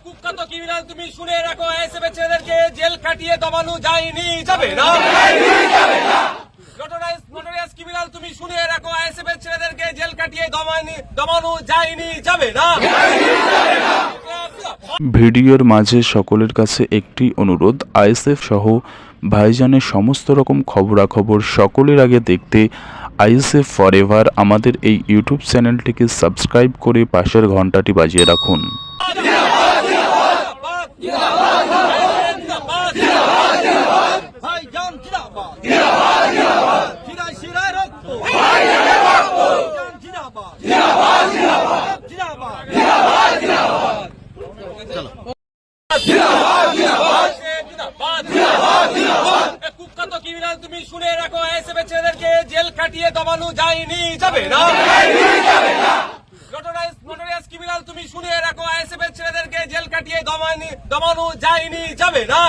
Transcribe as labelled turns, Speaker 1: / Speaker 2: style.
Speaker 1: কুখ্যাত ক্রিমিনাল তুমি শুনে রাখো, আইএসএফ ছেলেদেরকে জেল খাটিয়ে দমানো যায়নি, যাবে না। নোটোরিয়াস ক্রিমিনাল তুমি শুনে রাখো, আইএসএফ ছেলেদেরকে জেল কাটিয়ে দমানো যায়নি, যাবে না।
Speaker 2: ভিডিওর মাঝে সকলের কাছে একটি অনুরোধ, আইএসএফ সহ ভাইজানের সমস্ত রকম খবরাখবর সকলের আগে দেখতে আইএসএফ ফরএভার আমাদের এই ইউটিউব চ্যানেলটিকে সাবস্ক্রাইব করে পাশের ঘন্টাটি বাজিয়ে রাখুন।
Speaker 1: কুখ্যাত ক্রিমিনাল তুমি শুনে রাখো, আইএসএফ ছেলেদেরকে জেল খাটিয়ে দমানো যায়নি, যাবে না। নোটোরিয়াস ক্রিমিনাল তুমি শুনে রাখো, আইএসএফ ছেলেদেরকে জেল কাটিয়ে দমানো যায়নি, যাবে না।